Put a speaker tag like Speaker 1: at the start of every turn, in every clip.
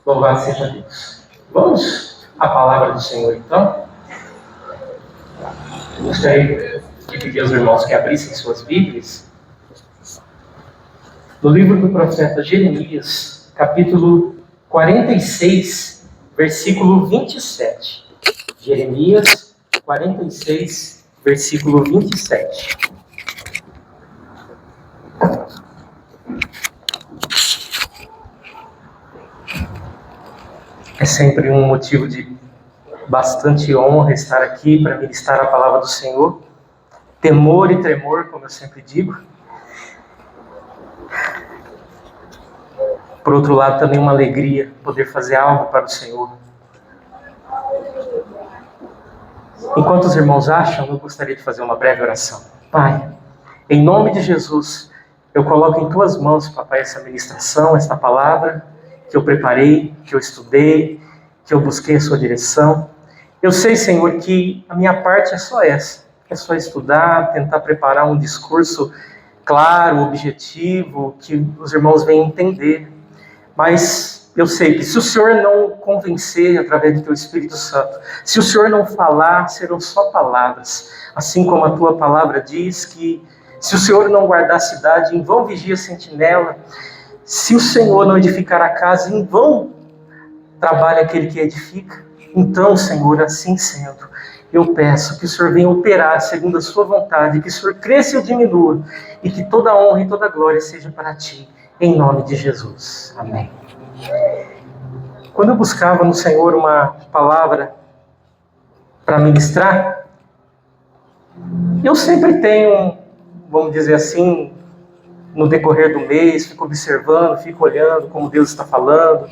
Speaker 1: Louvado seja Deus. Vamos à palavra do Senhor, então. Eu gostaria de pedir aos irmãos que abrissem suas Bíblias no livro do profeta Jeremias, capítulo 46, versículo 27. Jeremias 46, versículo 27. É sempre um motivo de bastante honra estar aqui para ministrar a palavra do Senhor. Temor e tremor, como eu sempre digo. Por outro lado, também uma alegria poder fazer algo para o Senhor. Enquanto os irmãos acham, eu gostaria de fazer uma breve oração. Pai, em nome de Jesus, eu coloco em Tuas mãos, Papai, essa ministração, esta palavra que eu preparei, que eu estudei, que eu busquei a Sua direção. Eu sei, Senhor, que a minha parte é só essa. É só estudar, tentar preparar um discurso claro, objetivo, que os irmãos venham entender. Mas eu sei que se o Senhor não convencer através do Teu Espírito Santo, se o Senhor não falar, serão só palavras. Assim como a Tua palavra diz que se o Senhor não guardar a cidade, em vão vigia a sentinela. Se o Senhor não edificar a casa, em vão trabalha aquele que edifica. Então, Senhor, assim sendo, eu peço que o Senhor venha operar segundo a Sua vontade, que o Senhor cresça e diminua, e que toda a honra e toda a glória seja para Ti, em nome de Jesus. Amém. Quando eu buscava no Senhor uma palavra para ministrar, eu sempre tenho, vamos dizer assim, no decorrer do mês, fico observando, fico olhando como Deus está falando,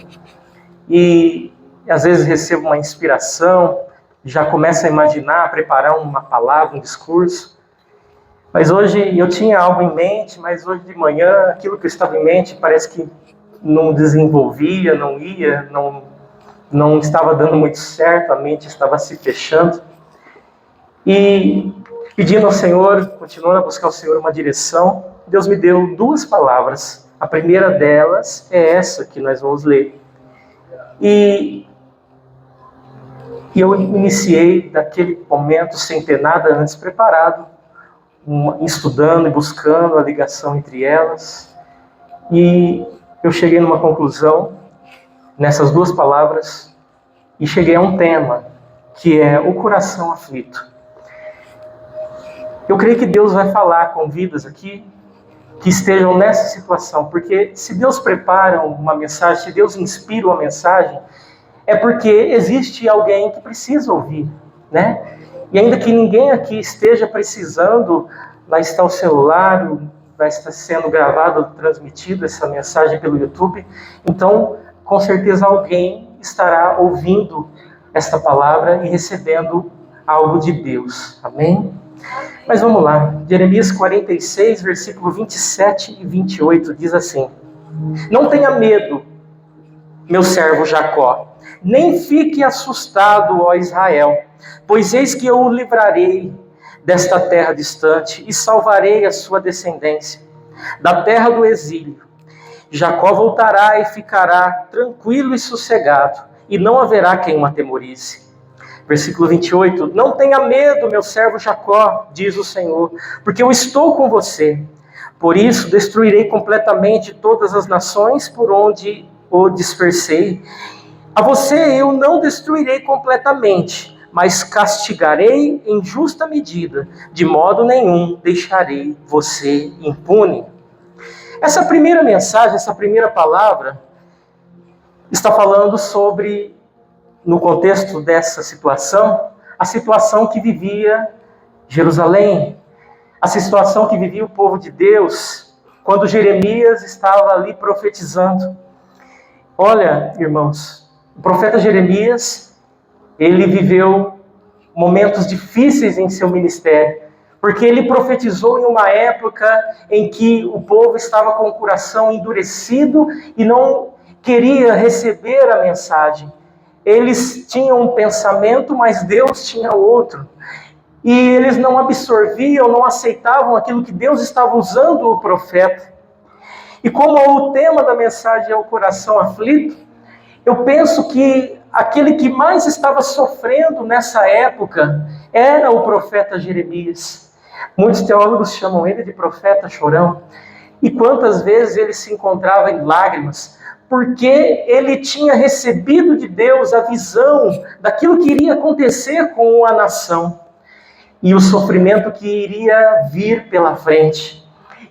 Speaker 1: e às vezes recebo uma inspiração, já começo a imaginar, a preparar uma palavra, um discurso. Mas hoje eu tinha algo em mente, mas hoje de manhã aquilo que eu estava em mente parece que não desenvolvia, não ia, não estava dando muito certo, a mente estava se fechando. E pedindo ao Senhor, continuando a buscar ao Senhor uma direção, Deus me deu duas palavras. A primeira delas é essa que nós vamos ler. E eu iniciei daquele momento sem ter nada antes preparado, estudando e buscando a ligação entre elas. E eu cheguei numa conclusão nessas duas palavras e cheguei a um tema, que é o coração aflito. Eu creio que Deus vai falar com vidas aqui que estejam nessa situação, porque se Deus prepara uma mensagem, se Deus inspira uma mensagem, é porque existe alguém que precisa ouvir, né? E ainda que ninguém aqui esteja precisando, lá está o celular, lá está sendo gravado, transmitido essa mensagem pelo YouTube, então com certeza alguém estará ouvindo esta palavra e recebendo algo de Deus, amém? Mas vamos lá, Jeremias 46, versículo 27 e 28 diz assim: Não tenha medo, meu servo Jacó, nem fique assustado, ó Israel, pois eis que eu o livrarei desta terra distante e salvarei a sua descendência da terra do exílio. Jacó voltará e ficará tranquilo e sossegado, e não haverá quem o atemorize. Versículo 28, Não tenha medo, meu servo Jacó, diz o Senhor, porque eu estou com você. Por isso destruirei completamente todas as nações por onde o dispersei. A você eu não destruirei completamente, mas castigarei em justa medida, de modo nenhum deixarei você impune. Essa primeira mensagem, essa primeira palavra, está falando sobre, no contexto dessa situação, a situação que vivia Jerusalém, a situação que vivia o povo de Deus, quando Jeremias estava ali profetizando. Olha, irmãos, o profeta Jeremias, ele viveu momentos difíceis em seu ministério, porque ele profetizou em uma época em que o povo estava com o coração endurecido e não queria receber a mensagem. Eles tinham um pensamento, mas Deus tinha outro. E eles não absorviam, não aceitavam aquilo que Deus estava usando o profeta. E como o tema da mensagem é o coração aflito, Eu penso que aquele que mais estava sofrendo nessa época era o profeta Jeremias. Muitos teólogos chamam ele de profeta chorão. E quantas vezes ele se encontrava em lágrimas, porque ele tinha recebido de Deus a visão daquilo que iria acontecer com a nação e o sofrimento que iria vir pela frente.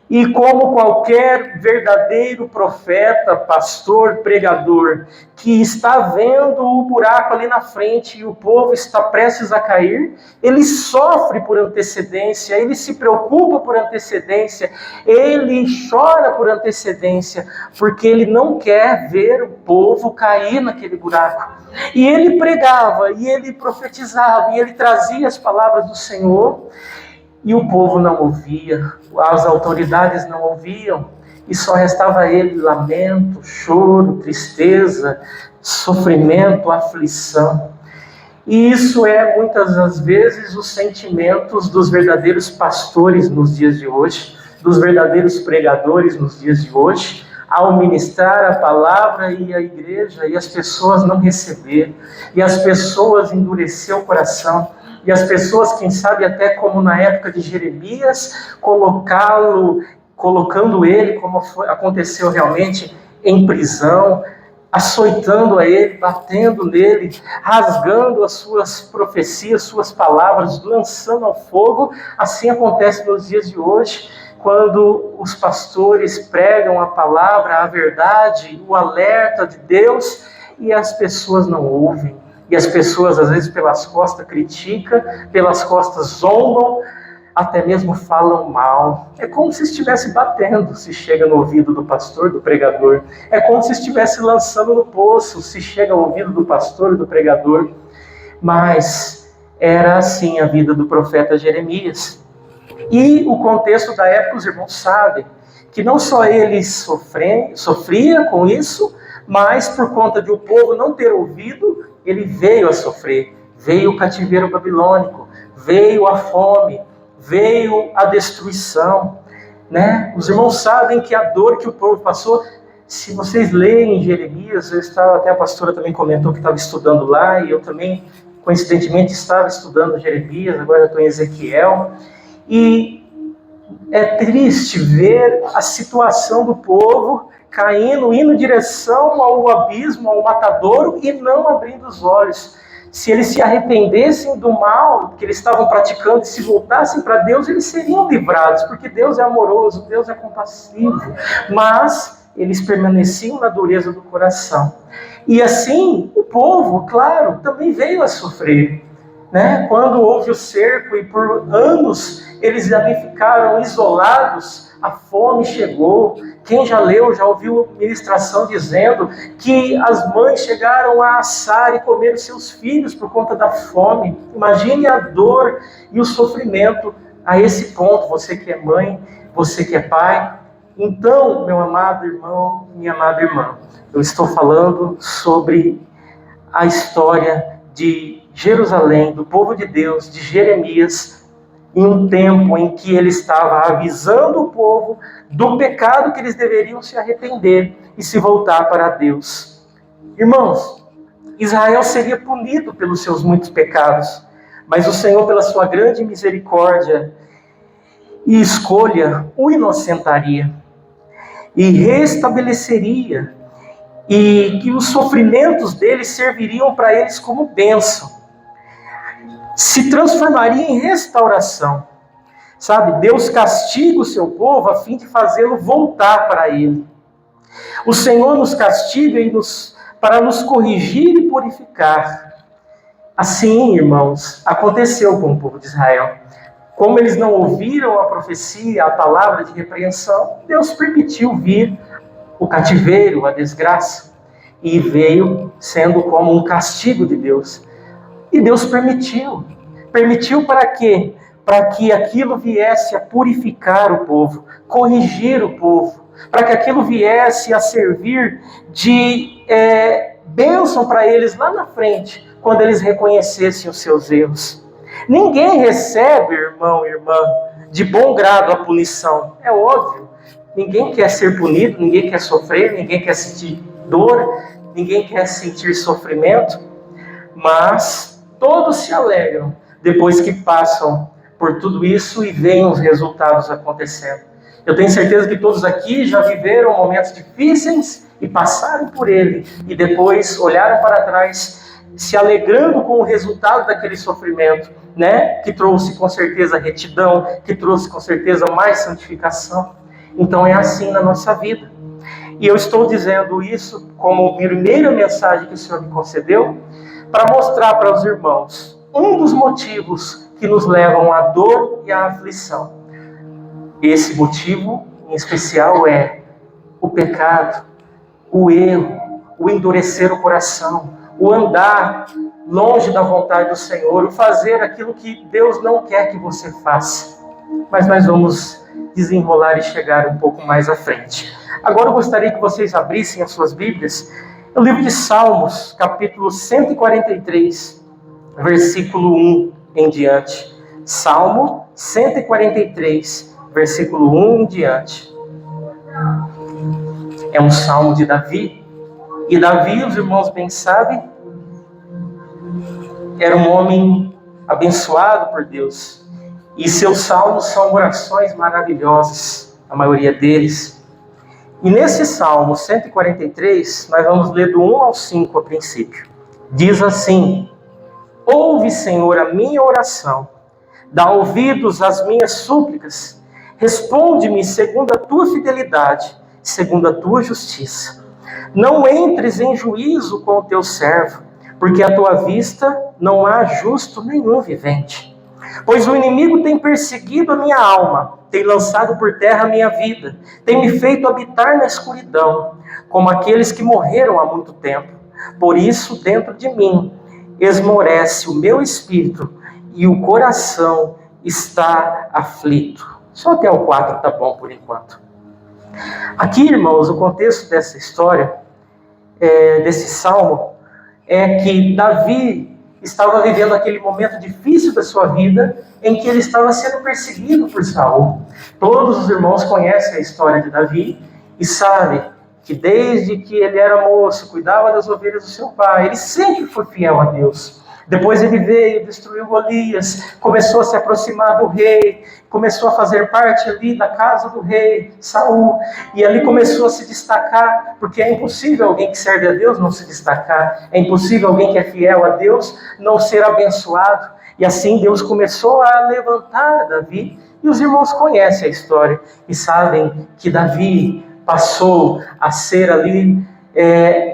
Speaker 1: E como qualquer verdadeiro profeta, pastor, pregador, que está vendo o buraco ali na frente e o povo está prestes a cair, ele sofre por antecedência, ele se preocupa por antecedência, ele chora por antecedência, porque ele não quer ver o povo cair naquele buraco. E ele pregava, e ele profetizava, e ele trazia as palavras do Senhor, e o povo não ouvia, as autoridades não ouviam, e só restava a ele lamento, choro, tristeza, sofrimento, aflição. E isso é muitas das vezes os sentimentos dos verdadeiros pastores nos dias de hoje, dos verdadeiros pregadores nos dias de hoje, ao ministrar a palavra e a igreja, e as pessoas não receber, e as pessoas endurecer o coração, e as pessoas, quem sabe até como na época de Jeremias, colocando ele, como aconteceu realmente, em prisão, açoitando a ele, batendo nele, rasgando as suas profecias, suas palavras, lançando ao fogo. Assim acontece nos dias de hoje, quando os pastores pregam a palavra, a verdade, o alerta de Deus, e as pessoas não ouvem. E as pessoas, às vezes, pelas costas criticam, pelas costas zombam, até mesmo falam mal. É como se estivesse batendo, se chega no ouvido do pastor, do pregador. É como se estivesse lançando no poço, se chega ao ouvido do pastor e do pregador. Mas era assim a vida do profeta Jeremias. E o contexto da época, os irmãos sabem, que não só ele sofria com isso, mas por conta de o povo não ter ouvido, ele veio a sofrer. Veio o cativeiro babilônico, veio a fome, veio a destruição, né? Os irmãos sabem que a dor que o povo passou, se vocês lerem Jeremias, até a pastora também comentou que estava estudando lá, e eu também, coincidentemente, estava estudando Jeremias, agora eu estou em Ezequiel, e é triste ver a situação do povo caindo, indo em direção ao abismo, ao matadouro, e não abrindo os olhos. Se eles se arrependessem do mal que eles estavam praticando e se voltassem para Deus, eles seriam livrados, porque Deus é amoroso, Deus é compassivo. Mas eles permaneciam na dureza do coração. E assim, o povo, claro, também veio a sofrer, né? Quando houve o cerco e por anos eles ali ficaram isolados, a fome chegou. Quem já leu, já ouviu ministração dizendo que as mães chegaram a assar e comer os seus filhos por conta da fome. Imagine a dor e o sofrimento a esse ponto, você que é mãe, você que é pai. Então, meu amado irmão, minha amada irmã, eu estou falando sobre a história de Jerusalém, do povo de Deus, de Jeremias, em um tempo em que ele estava avisando o povo do pecado que eles deveriam se arrepender e se voltar para Deus. Irmãos, Israel seria punido pelos seus muitos pecados, mas o Senhor, pela sua grande misericórdia e escolha, o inocentaria e restabeleceria, e que os sofrimentos deles serviriam para eles como bênção. Se transformaria em restauração. Sabe, Deus castiga o seu povo a fim de fazê-lo voltar para Ele. O Senhor nos castiga para nos corrigir e purificar. Assim, irmãos, aconteceu com o povo de Israel. Como eles não ouviram a profecia, a palavra de repreensão, Deus permitiu vir o cativeiro, a desgraça, e veio sendo como um castigo de Deus. E Deus permitiu. Permitiu para quê? Para que aquilo viesse a purificar o povo, corrigir o povo, para que aquilo viesse a servir de bênção para eles lá na frente, quando eles reconhecessem os seus erros. Ninguém recebe, irmão e irmã, de bom grado a punição. É óbvio. Ninguém quer ser punido, ninguém quer sofrer, ninguém quer sentir dor. ninguém quer sentir sofrimento, mas todos se alegram depois que passam por tudo isso e veem os resultados acontecendo. Eu tenho certeza que todos aqui já viveram momentos difíceis e passaram por ele, e depois olharam para trás, se alegrando com o resultado daquele sofrimento, né? Que trouxe com certeza retidão, que trouxe com certeza mais santificação. Então é assim na nossa vida. E eu estou dizendo isso como primeira mensagem que o Senhor me concedeu, para mostrar para os irmãos um dos motivos que nos levam à dor e à aflição. Esse motivo, em especial, é o pecado, o erro, o endurecer o coração, o andar longe da vontade do Senhor, o fazer aquilo que Deus não quer que você faça. Mas nós vamos desenrolar e chegar um pouco mais à frente. Agora eu gostaria que vocês abrissem as suas Bíblias no livro de Salmos, capítulo 143, versículo 1 em diante. Salmo 143, versículo 1 em diante. É um salmo de Davi. E Davi, os irmãos bem sabem, era um homem abençoado por Deus. E seus salmos são orações maravilhosas, a maioria deles. E nesse Salmo 143, nós vamos ler do 1 ao 5 a princípio. Diz assim: ouve, Senhor, a minha oração, dá ouvidos às minhas súplicas, responde-me segundo a tua fidelidade, segundo a tua justiça. Não entres em juízo com o teu servo, porque à tua vista não há justo nenhum vivente. Pois o inimigo tem perseguido a minha alma, tem lançado por terra a minha vida, tem me feito habitar na escuridão, como aqueles que morreram há muito tempo. Por isso, dentro de mim, esmorece o meu espírito e o coração está aflito. Só até o 4 tá bom por enquanto. Aqui, irmãos, o contexto dessa história, desse salmo, é que Davi estava vivendo aquele momento difícil da sua vida, em que ele estava sendo perseguido por Saul. Todos os irmãos conhecem a história de Davi e sabem que desde que ele era moço, cuidava das ovelhas do seu pai, ele sempre foi fiel a Deus. Depois ele veio, destruiu Golias, começou a se aproximar do rei, começou a fazer parte ali da casa do rei Saul, e ali começou a se destacar, porque é impossível alguém que serve a Deus não se destacar, é impossível alguém que é fiel a Deus não ser abençoado, e assim Deus começou a levantar Davi, e os irmãos conhecem a história, e sabem que Davi passou a ser ali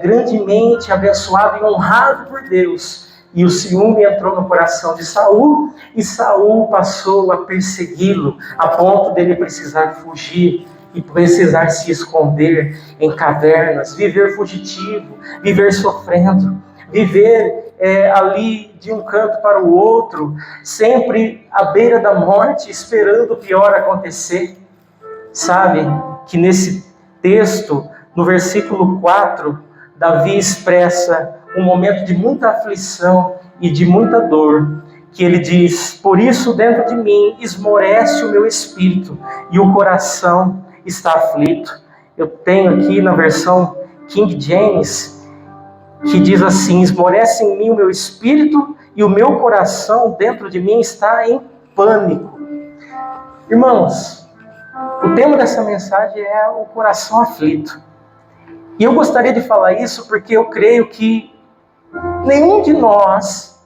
Speaker 1: grandemente abençoado e honrado por Deus. E o ciúme entrou no coração de Saul, e Saul passou a persegui-lo, a ponto dele precisar fugir e precisar se esconder em cavernas, viver fugitivo, viver sofrendo, viver ali de um canto para o outro, sempre à beira da morte, esperando o pior acontecer. Sabe que nesse texto, no versículo 4, Davi expressa um momento de muita aflição e de muita dor, que ele diz: por isso dentro de mim esmorece o meu espírito e o coração está aflito. Eu tenho aqui na versão King James, que diz assim: esmorece em mim o meu espírito e o meu coração dentro de mim está em pânico. Irmãos, o tema dessa mensagem é o coração aflito. E eu gostaria de falar isso porque eu creio que nenhum de nós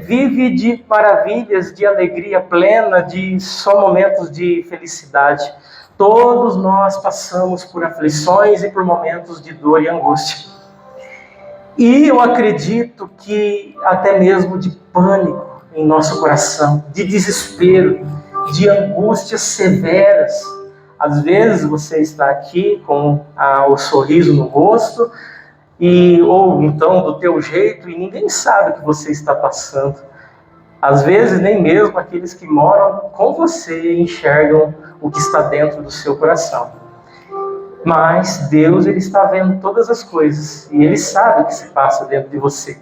Speaker 1: vive de maravilhas, de alegria plena, de só momentos de felicidade. Todos nós passamos por aflições e por momentos de dor e angústia. E eu acredito que até mesmo de pânico em nosso coração, de desespero, de angústias severas. Às vezes você está aqui com o sorriso no rosto, ou então do teu jeito, e ninguém sabe o que você está passando. Às vezes nem mesmo aqueles que moram com você enxergam o que está dentro do seu coração. Mas Deus, Ele está vendo todas as coisas, e Ele sabe o que se passa dentro de você.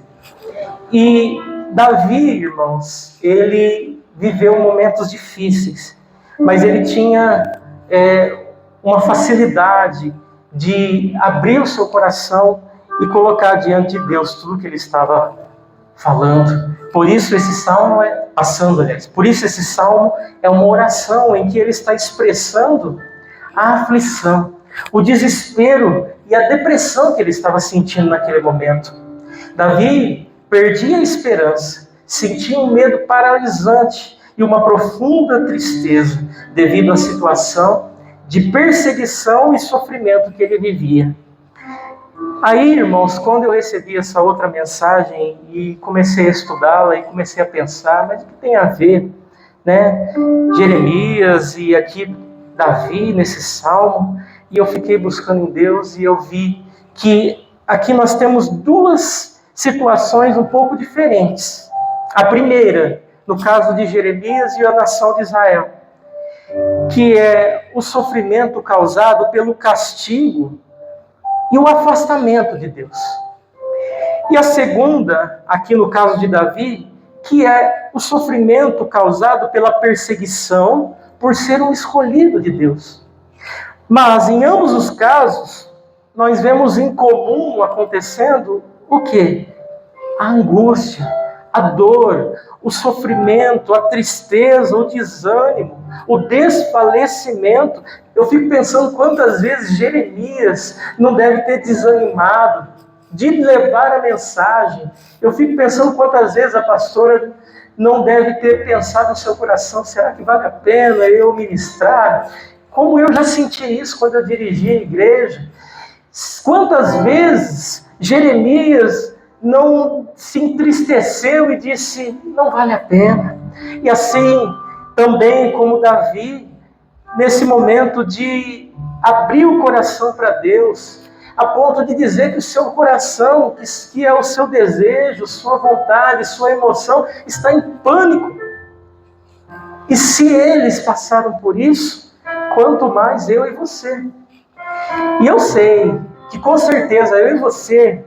Speaker 1: E Davi, irmãos, ele viveu momentos difíceis, mas ele tinha uma facilidade de abrir o seu coração e colocar diante de Deus tudo que ele estava falando. Por isso esse salmo por isso esse salmo é uma oração em que ele está expressando a aflição, o desespero e a depressão que ele estava sentindo naquele momento. Davi perdia a esperança, sentia um medo paralisante e uma profunda tristeza devido à situação de perseguição e sofrimento que ele vivia. Aí, irmãos, quando eu recebi essa outra mensagem e comecei a estudá-la e comecei a pensar, mas o que tem a ver, né? Jeremias e aqui Davi nesse salmo, e eu fiquei buscando em Deus e eu vi que aqui nós temos duas situações um pouco diferentes. A primeira, no caso de Jeremias e a nação de Israel, que é o sofrimento causado pelo castigo e o afastamento de Deus. E a segunda, aqui no caso de Davi, que é o sofrimento causado pela perseguição por ser um escolhido de Deus. Mas em ambos os casos, nós vemos em comum acontecendo o quê? A angústia, a dor, o sofrimento, a tristeza, o desânimo, o desfalecimento. Eu fico pensando quantas vezes Jeremias não deve ter desanimado de levar a mensagem. Eu fico pensando quantas vezes a pastora não deve ter pensado no seu coração, será que vale a pena eu ministrar? Como eu já senti isso quando eu dirigi a igreja. Quantas vezes Jeremias não se entristeceu e disse, não vale a pena. E assim, também como Davi, nesse momento de abrir o coração para Deus, a ponto de dizer que o seu coração, que é o seu desejo, sua vontade, sua emoção, está em pânico. E se eles passaram por isso, quanto mais eu e você. E eu sei que com certeza eu e você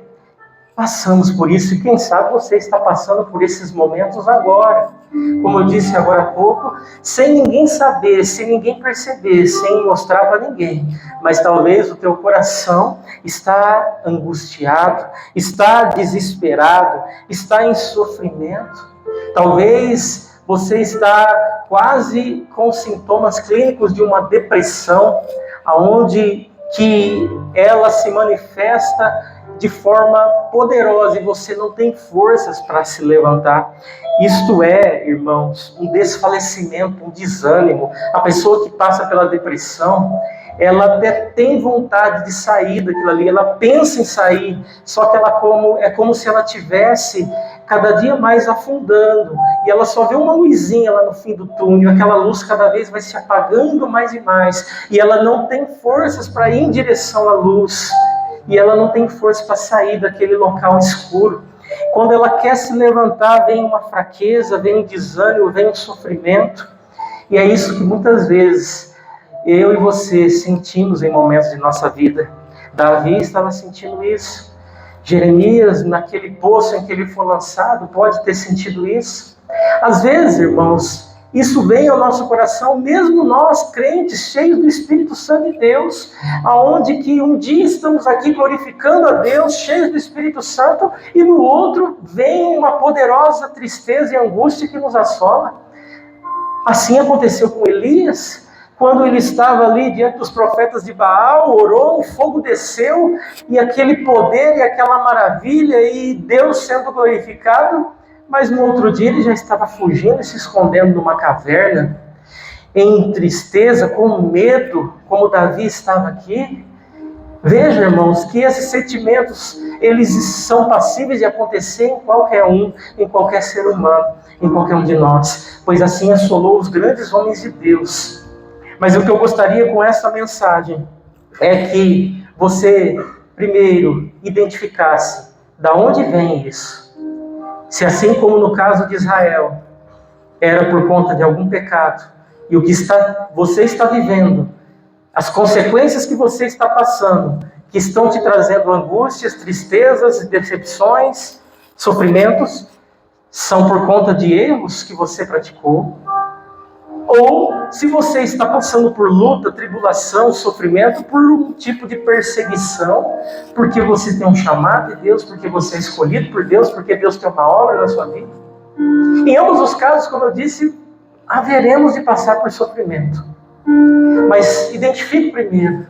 Speaker 1: passamos por isso, e quem sabe você está passando por esses momentos agora. Como eu disse agora há pouco, sem ninguém saber, sem ninguém perceber, sem mostrar para ninguém. Mas talvez o teu coração está angustiado, está desesperado, está em sofrimento. Talvez você está quase com sintomas clínicos de uma depressão, onde que ela se manifesta de forma poderosa e você não tem forças para se levantar. Isto é, irmãos, um desfalecimento, um desânimo. A pessoa que passa pela depressão, ela até tem vontade de sair daquilo ali, ela pensa em sair, só que é como se ela tivesse cada dia mais afundando, e ela só vê uma luzinha lá no fim do túnel, aquela luz cada vez vai se apagando mais e mais, e ela não tem forças para ir em direção à luz, e ela não tem força para sair daquele local escuro. Quando ela quer se levantar, vem uma fraqueza, vem um desânimo, vem um sofrimento, e é isso que muitas vezes eu e você sentimos em momentos de nossa vida. Davi estava sentindo isso. Jeremias, naquele poço em que ele foi lançado, pode ter sentido isso. Às vezes, irmãos, isso vem ao nosso coração, mesmo nós, crentes, cheios do Espírito Santo de Deus, aonde que um dia estamos aqui glorificando a Deus, cheios do Espírito Santo, e no outro vem uma poderosa tristeza e angústia que nos assola. Assim aconteceu com Elias. Quando ele estava ali diante dos profetas de Baal, orou, o fogo desceu, e aquele poder e aquela maravilha, e Deus sendo glorificado, mas no outro dia ele já estava fugindo e se escondendo numa caverna, em tristeza, com medo, como Davi estava aqui. Veja, irmãos, que esses sentimentos, eles são passíveis de acontecer em qualquer um, em qualquer ser humano, em qualquer um de nós, pois assim assolou os grandes homens de Deus. Mas o que eu gostaria com essa mensagem é que você, primeiro, identificasse de onde vem isso. Se assim como no caso de Israel, era por conta de algum pecado, e o que você está vivendo, as consequências que você está passando, que estão te trazendo angústias, tristezas, decepções, sofrimentos, são por conta de erros que você praticou. Ou se você está passando por luta, tribulação, sofrimento, por um tipo de perseguição, porque você tem um chamado de Deus, porque você é escolhido por Deus, porque Deus tem uma obra na sua vida. Em ambos os casos, como eu disse, haveremos de passar por sofrimento. Mas identifique primeiro,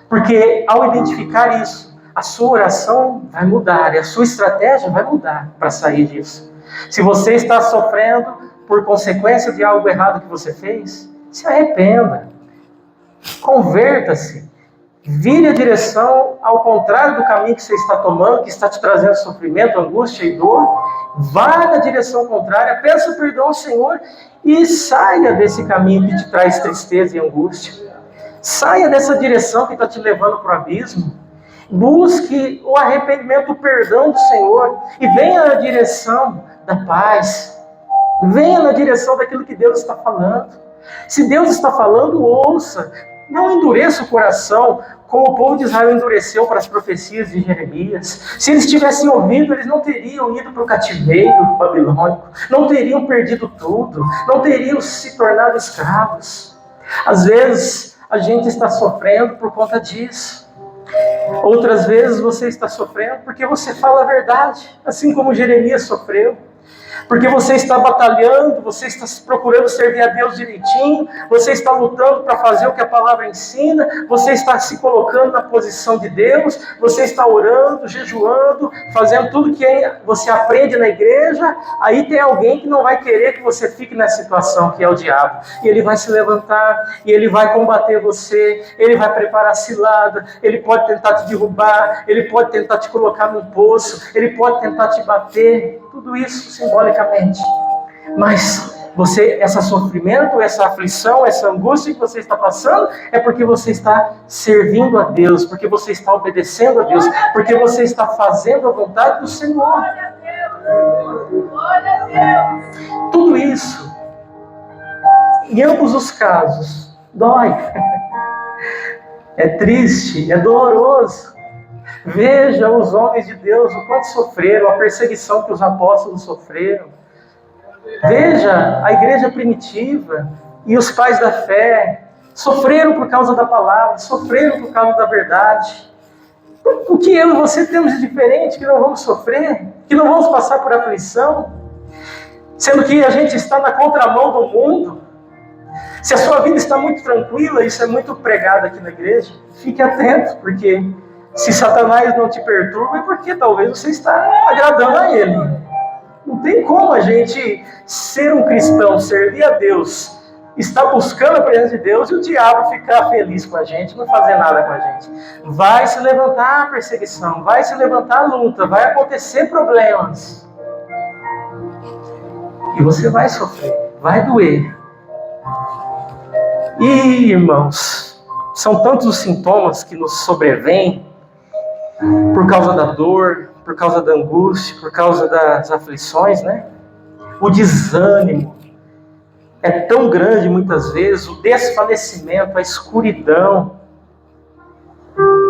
Speaker 1: porque ao identificar isso, a sua oração vai mudar e a sua estratégia vai mudar para sair disso. Se você está sofrendo por consequência de algo errado que você fez, se arrependa, converta-se, vire a direção ao contrário do caminho que você está tomando, que está te trazendo sofrimento, angústia e dor. Vá na direção contrária, peça perdão ao Senhor e saia desse caminho que te traz tristeza e angústia. Saia dessa direção que está te levando para o abismo. Busque o arrependimento, o perdão do Senhor e venha na direção da paz. Venha na direção daquilo que Deus está falando. Se Deus está falando, ouça. Não endureça o coração, como o povo de Israel endureceu para as profecias de Jeremias. Se eles tivessem ouvido, eles não teriam ido para o cativeiro babilônico, não teriam perdido tudo, não teriam se tornado escravos. Às vezes, a gente está sofrendo por conta disso. Outras vezes, você está sofrendo porque você fala a verdade, assim como Jeremias sofreu. Porque você está batalhando, você está procurando servir a Deus direitinho, você está lutando para fazer o que a palavra ensina, você está se colocando na posição de Deus, você está orando, jejuando, fazendo tudo que você aprende na igreja. Aí tem alguém que não vai querer que você fique nessa situação, que é o diabo. E ele vai se levantar, e ele vai combater você, ele vai preparar cilada, ele pode tentar te derrubar, ele pode tentar te colocar num poço, ele pode tentar te bater. Tudo isso simbolicamente. Mas esse sofrimento, essa aflição, essa angústia que você está passando é porque você está servindo a Deus, porque você está obedecendo a Deus, porque você está fazendo a vontade do Senhor. Tudo isso, em ambos os casos, dói. É triste, é doloroso. Veja os homens de Deus, o quanto sofreram, a perseguição que os apóstolos sofreram. Veja a igreja primitiva e os pais da fé sofreram por causa da palavra, sofreram por causa da verdade. O que eu e você temos de diferente, que não vamos sofrer, que não vamos passar por aflição, sendo que a gente está na contramão do mundo? Se a sua vida está muito tranquila, isso é muito pregado aqui na igreja, fique atento, porque se Satanás não te perturba, é porque talvez você está agradando a ele. Não tem como a gente ser um cristão, servir a Deus, estar buscando a presença de Deus e o diabo ficar feliz com a gente, não fazer nada com a gente. Vai se levantar a perseguição, vai se levantar a luta, vai acontecer problemas. E você vai sofrer, vai doer. E, irmãos, são tantos os sintomas que nos sobrevêm por causa da dor, por causa da angústia, por causa das aflições, né? O desânimo é tão grande muitas vezes, o desfalecimento, a escuridão,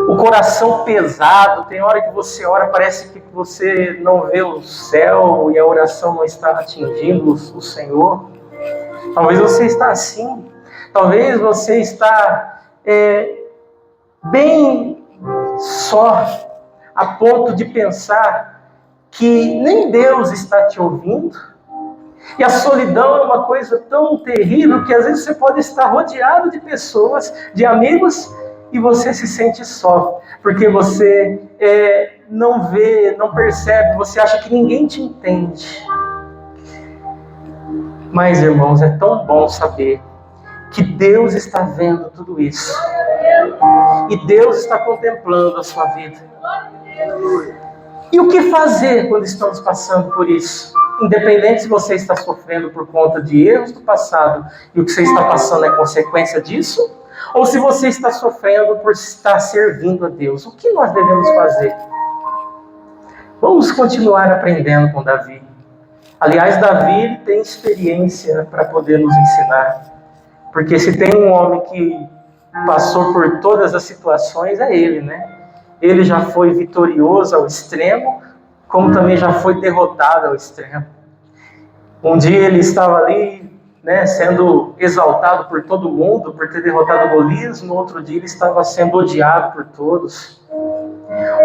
Speaker 1: o coração pesado. Tem hora que você ora, parece que você não vê o céu e a oração não está atingindo o Senhor. Talvez você está assim, talvez você está bem só, a ponto de pensar que nem Deus está te ouvindo. E a solidão é uma coisa tão terrível que às vezes você pode estar rodeado de pessoas, de amigos, e você se sente só, porque você não vê, não percebe, você acha que ninguém te entende. Mas, irmãos, é tão bom saber que Deus está vendo tudo isso. E Deus está contemplando a sua vida. E o que fazer quando estamos passando por isso? Independente se você está sofrendo por conta de erros do passado e o que você está passando é consequência disso, ou se você está sofrendo por estar servindo a Deus, o que nós devemos fazer? Vamos continuar aprendendo com Davi. Aliás, Davi ele tem experiência para poder nos ensinar. Porque se tem um homem que passou por todas as situações, é ele, né? Ele já foi vitorioso ao extremo, como também já foi derrotado ao extremo. Um dia ele estava ali, né, sendo exaltado por todo mundo por ter derrotado Golias. No outro dia ele estava sendo odiado por todos.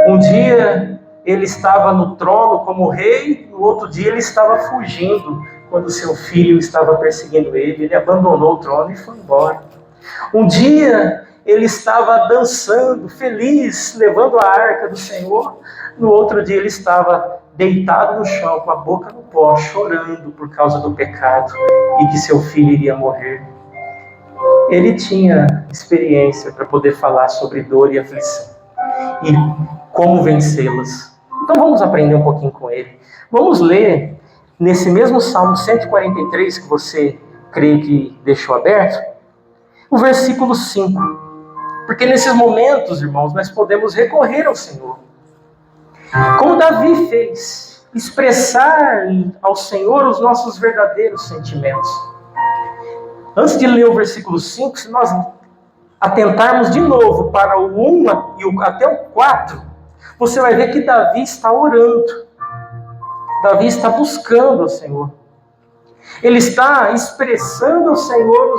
Speaker 1: Um dia ele estava no trono como rei, no outro dia ele estava fugindo quando seu filho estava perseguindo ele. Ele abandonou o trono e foi embora. Um dia ele estava dançando, feliz, levando a arca do Senhor. No outro dia ele estava deitado no chão, com a boca no pó, chorando por causa do pecado e que seu filho iria morrer. Ele tinha experiência para poder falar sobre dor e aflição e como vencê-las. Então vamos aprender um pouquinho com ele. Vamos ler nesse mesmo Salmo 143 que você creio que deixou aberto, o versículo 5. Porque nesses momentos, irmãos, nós podemos recorrer ao Senhor. Como Davi fez, expressar ao Senhor os nossos verdadeiros sentimentos. Antes de ler o versículo 5, se nós atentarmos de novo para o 1 e até o 4, você vai ver que Davi está orando. Davi está buscando ao Senhor. Ele está expressando ao Senhor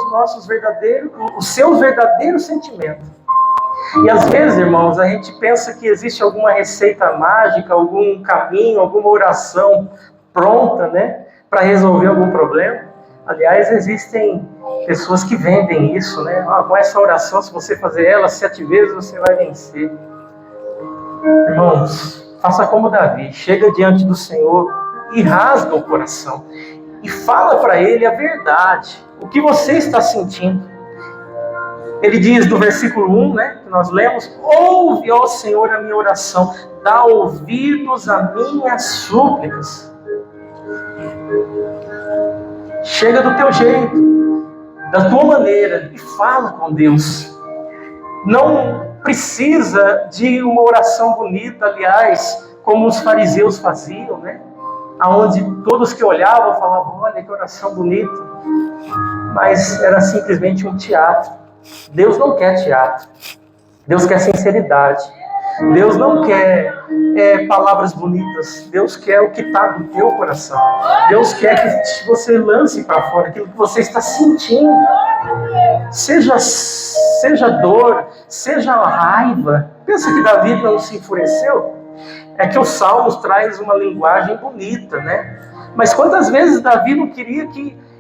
Speaker 1: os seus verdadeiros sentimentos. E às vezes, irmãos, a gente pensa que existe alguma receita mágica, algum caminho, alguma oração pronta, né, para resolver algum problema. Aliás, existem pessoas que vendem isso, né? Com essa oração, se você fazer ela 7 vezes, você vai vencer. Irmãos, faça como Davi, chega diante do Senhor e rasga o coração. E fala para Ele a verdade, o que você está sentindo. Ele diz no versículo 1, né, que nós lemos: ouve, ó Senhor, a minha oração, dá ouvidos a minhas súplicas. Chega do teu jeito, da tua maneira, e fala com Deus. Não precisa de uma oração bonita, aliás, como os fariseus faziam, né? Onde todos que olhavam falavam: olha que oração bonita. Mas era simplesmente um teatro. Deus não quer teatro. Deus quer sinceridade. Deus não quer palavras bonitas. Deus quer o que está no teu coração. Deus quer que você lance para fora aquilo que você está sentindo. Seja dor, seja raiva. Pensa que Davi não se enfureceu? É que os Salmos traz uma linguagem bonita, né? Mas quantas vezes Davi não queria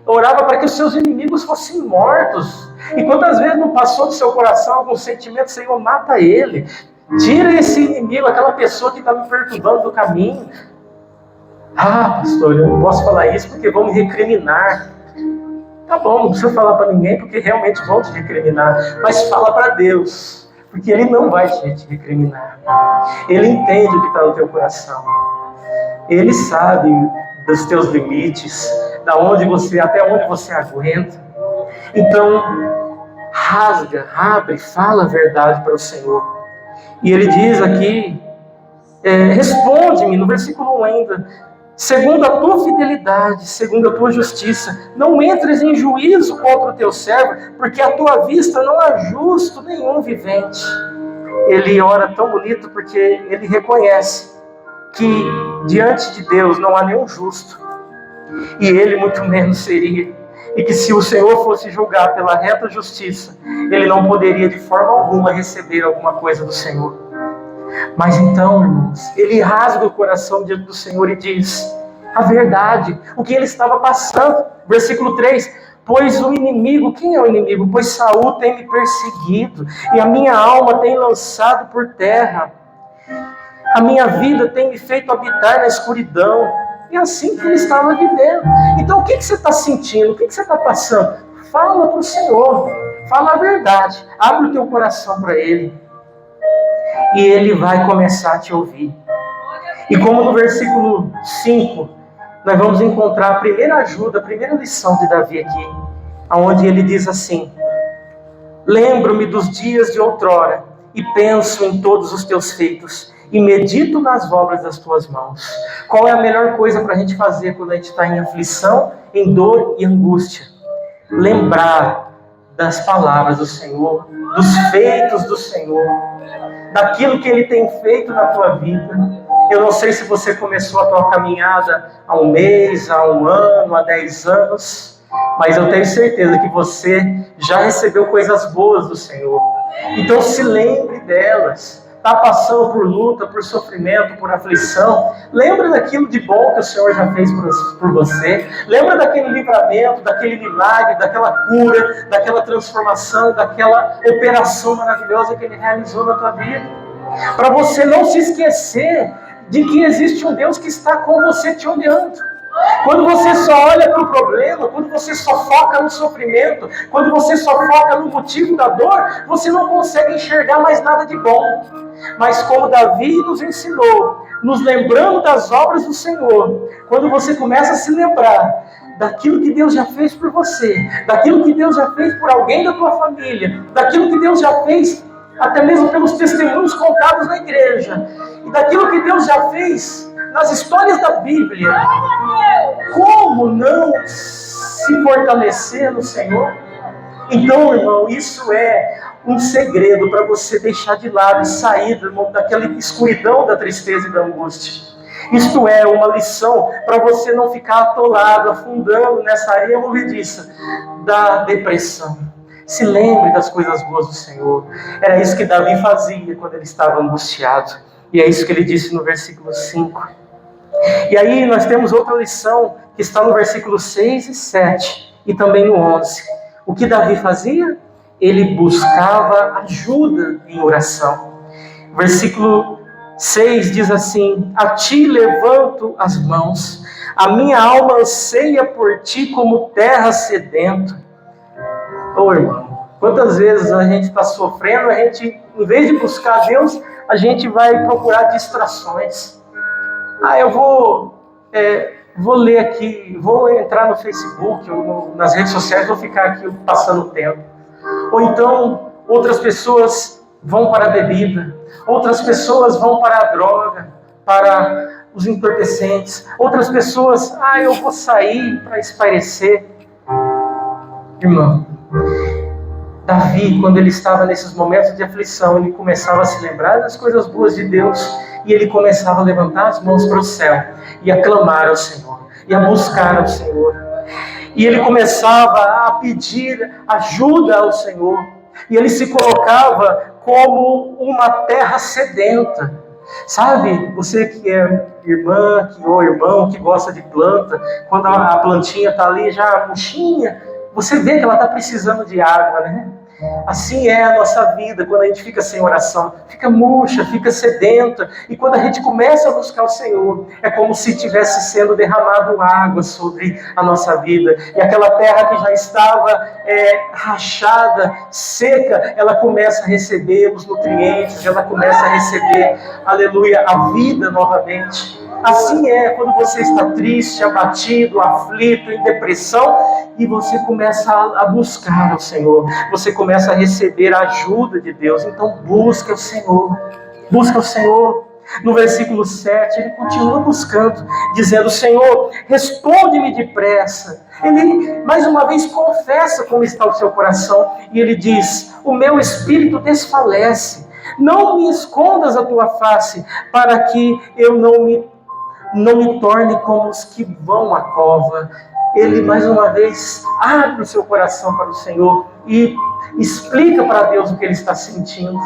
Speaker 1: orava para que os seus inimigos fossem mortos? E quantas vezes não passou do seu coração algum sentimento: Senhor, mata ele, tira esse inimigo, aquela pessoa que está me perturbando do caminho. Ah, pastor, eu não posso falar isso porque vão me recriminar. Tá bom, não precisa falar para ninguém porque realmente vão te recriminar, mas fala para Deus, porque Ele não vai te recriminar. Ele entende o que está no teu coração. Ele sabe dos teus limites, até onde você aguenta. Então, rasga, abre, fala a verdade para o Senhor. E ele diz aqui, responde-me, no versículo 1 ainda: segundo a tua fidelidade, segundo a tua justiça, não entres em juízo contra o teu servo, porque à tua vista não há justo nenhum vivente. Ele ora tão bonito porque ele reconhece que diante de Deus não há nenhum justo, e ele muito menos seria. E que se o Senhor fosse julgar pela reta justiça, ele não poderia de forma alguma receber alguma coisa do Senhor. Mas então, irmãos, ele rasga o coração diante do Senhor e diz a verdade, o que ele estava passando. Versículo 3: pois o inimigo, quem é o inimigo? Pois Saul tem me perseguido, e a minha alma tem lançado por terra. A minha vida tem me feito habitar na escuridão. E assim que ele estava vivendo. Então o que você está sentindo? O que você está passando? Fala para o Senhor. Fala a verdade. Abre o teu coração para Ele. E Ele vai começar a te ouvir. E como no versículo 5, nós vamos encontrar a primeira ajuda, a primeira lição de Davi aqui. Onde ele diz assim: lembro-me dos dias de outrora e penso em todos os teus feitos. E medito nas obras das tuas mãos. Qual é a melhor coisa para a gente fazer quando a gente está em aflição, em dor e angústia? Lembrar das palavras do Senhor, dos feitos do Senhor, daquilo que Ele tem feito na tua vida. Eu não sei se você começou a tua caminhada há 1 mês, há 1 ano, há 10 anos, mas eu tenho certeza que você já recebeu coisas boas do Senhor. Então se lembre delas. Está passando por luta, por sofrimento, por aflição, lembra daquilo de bom que o Senhor já fez por você. Lembra daquele livramento, daquele milagre, daquela cura, daquela transformação, daquela operação maravilhosa que Ele realizou na tua vida. Para você não se esquecer de que existe um Deus que está com você te olhando. Quando você só olha para o problema, quando você só foca no sofrimento, quando você só foca no motivo da dor, você não consegue enxergar mais nada de bom. Mas como Davi nos ensinou, nos lembrando das obras do Senhor, quando você começa a se lembrar daquilo que Deus já fez por você, daquilo que Deus já fez por alguém da tua família, daquilo que Deus já fez até mesmo pelos testemunhos contados na igreja, e daquilo que Deus já fez nas histórias da Bíblia, como não se fortalecer no Senhor? Então, irmão, isso é um segredo para você deixar de lado e sair daquela escuridão da tristeza e da angústia. Isto é uma lição para você não ficar atolado, afundando nessa areia movediça da depressão. Se lembre das coisas boas do Senhor. Era isso que Davi fazia quando ele estava angustiado. E é isso que ele disse no versículo 5. E aí nós temos outra lição que está no versículo 6 e 7 e também no 11. O que Davi fazia? Ele buscava ajuda em oração. Versículo 6 diz assim: a ti levanto as mãos, a minha alma anseia por ti como terra sedenta. Ô irmão, quantas vezes a gente está sofrendo, a gente, em vez de buscar Deus, a gente vai procurar distrações. Eu vou ler aqui, vou entrar no Facebook, nas redes sociais, vou ficar aqui passando tempo. Ou então, outras pessoas vão para a bebida, outras pessoas vão para a droga, para os entorpecentes, outras pessoas, eu vou sair para espairecer. Irmão, Davi, quando ele estava nesses momentos de aflição, ele começava a se lembrar das coisas boas de Deus, e ele começava a levantar as mãos para o céu, e a clamar ao Senhor, e a buscar ao Senhor. E ele começava a pedir ajuda ao Senhor, e ele se colocava como uma terra sedenta. Sabe, você que é irmã, ou irmão, que gosta de planta, quando a plantinha está ali já murchinha, você vê que ela está precisando de água, né? Assim é a nossa vida, quando a gente fica sem oração, fica murcha, fica sedenta, e quando a gente começa a buscar o Senhor, é como se tivesse sendo derramado água sobre a nossa vida, e aquela terra que já estava rachada, seca, ela começa a receber os nutrientes, ela começa a receber, aleluia, a vida novamente. Assim é quando você está triste, abatido, aflito, em depressão, e você começa a buscar o Senhor, você começa a receber a ajuda de Deus. Então busca o Senhor, busca o Senhor. No versículo 7, ele continua buscando, dizendo: Senhor, responde-me depressa. Ele, mais uma vez, confessa como está o seu coração, e ele diz: o meu espírito desfalece, não me escondas a tua face, para que eu não me torne como os que vão à cova. Ele, mais uma vez, abre o seu coração para o Senhor e explica para Deus o que ele está sentindo.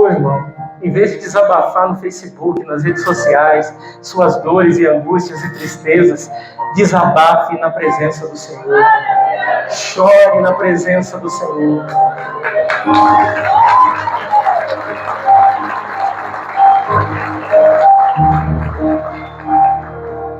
Speaker 1: Irmão, em vez de desabafar no Facebook, nas redes sociais, suas dores e angústias e tristezas, desabafe na presença do Senhor. Chore na presença do Senhor.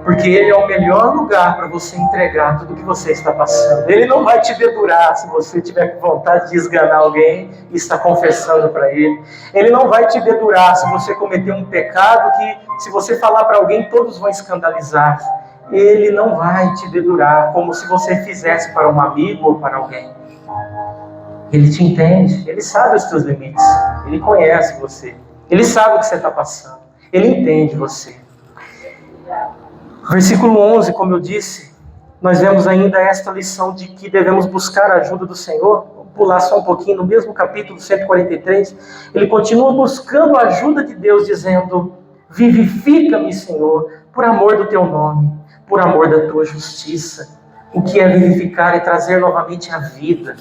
Speaker 1: Porque Ele é o melhor lugar para você entregar tudo que você está passando. Ele não vai te dedurar se você tiver vontade de esganar alguém e está confessando para Ele. Ele não vai te dedurar se você cometer um pecado que, se você falar para alguém, todos vão escandalizar. Ele não vai te dedurar como se você fizesse para um amigo ou para alguém. Ele te entende, Ele sabe os teus limites, Ele conhece você, Ele sabe o que você está passando, Ele entende você. Versículo 11, como eu disse, nós vemos ainda esta lição de que devemos buscar a ajuda do Senhor. Vou pular só um pouquinho, no mesmo capítulo 143, ele continua buscando a ajuda de Deus, dizendo: vivifica-me, Senhor, por amor do teu nome, por amor da tua justiça. o que é vivificar e trazer novamente a vida.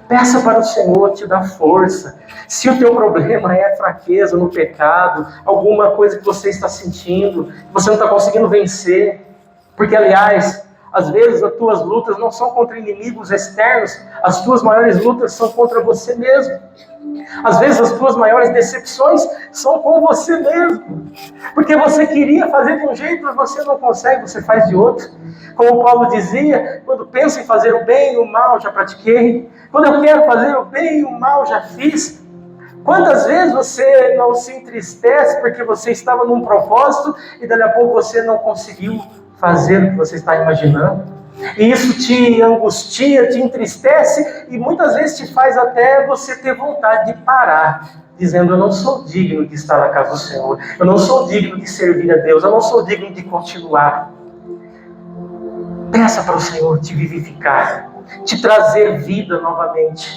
Speaker 1: Peça para o Senhor te dar força. Se o teu problema é fraqueza no pecado, alguma coisa que você está sentindo, que você não está conseguindo vencer, porque, aliás, às vezes as tuas lutas não são contra inimigos externos, as tuas maiores lutas são contra você mesmo. Às vezes as tuas maiores decepções são com você mesmo, porque você queria fazer de um jeito, mas você não consegue, você faz de outro. Como Paulo dizia, quando penso em fazer o bem e o mal já pratiquei, quando eu quero fazer o bem e o mal já fiz. Quantas vezes você não se entristece porque você estava num propósito e dali a pouco você não conseguiu fazer o que você está imaginando? E isso te angustia, te entristece e muitas vezes te faz até você ter vontade de parar, dizendo: eu não sou digno de estar na casa do Senhor, eu não sou digno de servir a Deus, eu não sou digno de continuar. Peça para o Senhor te vivificar, te trazer vida novamente.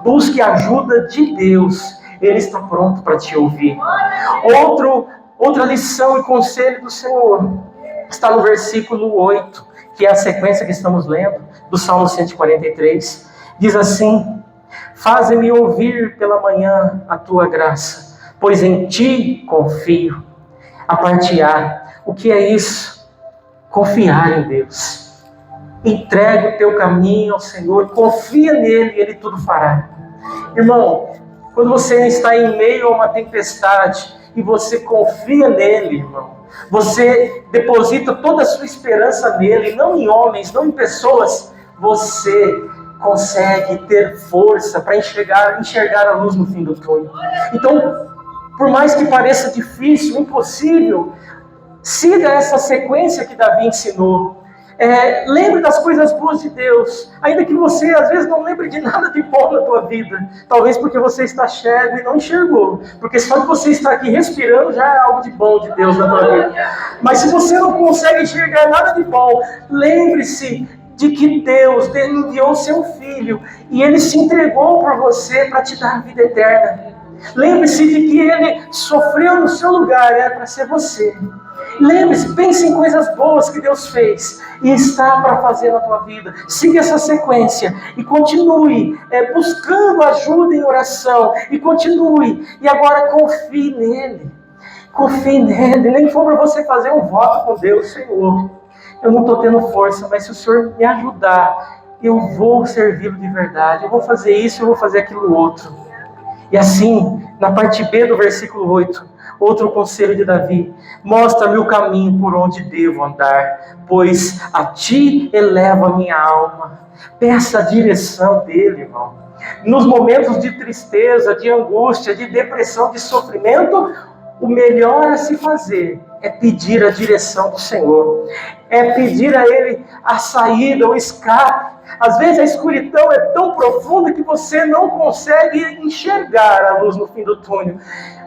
Speaker 1: Busque a ajuda de Deus, Ele está pronto para te ouvir. Outra lição e conselho do Senhor está no versículo 8, que é a sequência que estamos lendo, do Salmo 143. Diz assim: faze-me ouvir pela manhã a tua graça, pois em ti confio. A parte A, o que é isso? Confiar em Deus. Entregue o teu caminho ao Senhor, confia nele e Ele tudo fará. Irmão, quando você está em meio a uma tempestade e você confia nele, irmão, você deposita toda a sua esperança nele, não em homens, não em pessoas, você consegue ter força para enxergar a luz no fim do túnel. Então, por mais que pareça difícil, impossível, siga essa sequência que Davi ensinou. Lembre das coisas boas de Deus, ainda que você às vezes não lembre de nada de bom na tua vida, talvez porque você está cego e não enxergou, porque só de você estar aqui respirando já é algo de bom de Deus na tua vida. Mas se você não consegue enxergar nada de bom, lembre-se de que Deus enviou seu Filho e Ele se entregou por você para te dar a vida eterna. Lembre-se de que Ele sofreu no seu lugar, para ser você. Lembre-se, pense em coisas boas que Deus fez e está para fazer na tua vida. Siga essa sequência e continue buscando ajuda em oração. E continue. E agora confie nele. Confie nele. Nem for para você fazer um voto com Deus: Senhor, eu não estou tendo força, mas se o Senhor me ajudar, eu vou servi-lo de verdade. Eu vou fazer isso, eu vou fazer aquilo outro. E assim, na parte B do versículo 8, outro conselho de Davi: mostra-me o caminho por onde devo andar, pois a ti eleva a minha alma. Peça a direção dele, irmão. Nos momentos de tristeza, de angústia, de depressão, de sofrimento, o melhor a se fazer é pedir a direção do Senhor. É pedir a Ele a saída, o escape. Às vezes a escuridão é tão profunda que você não consegue enxergar a luz no fim do túnel.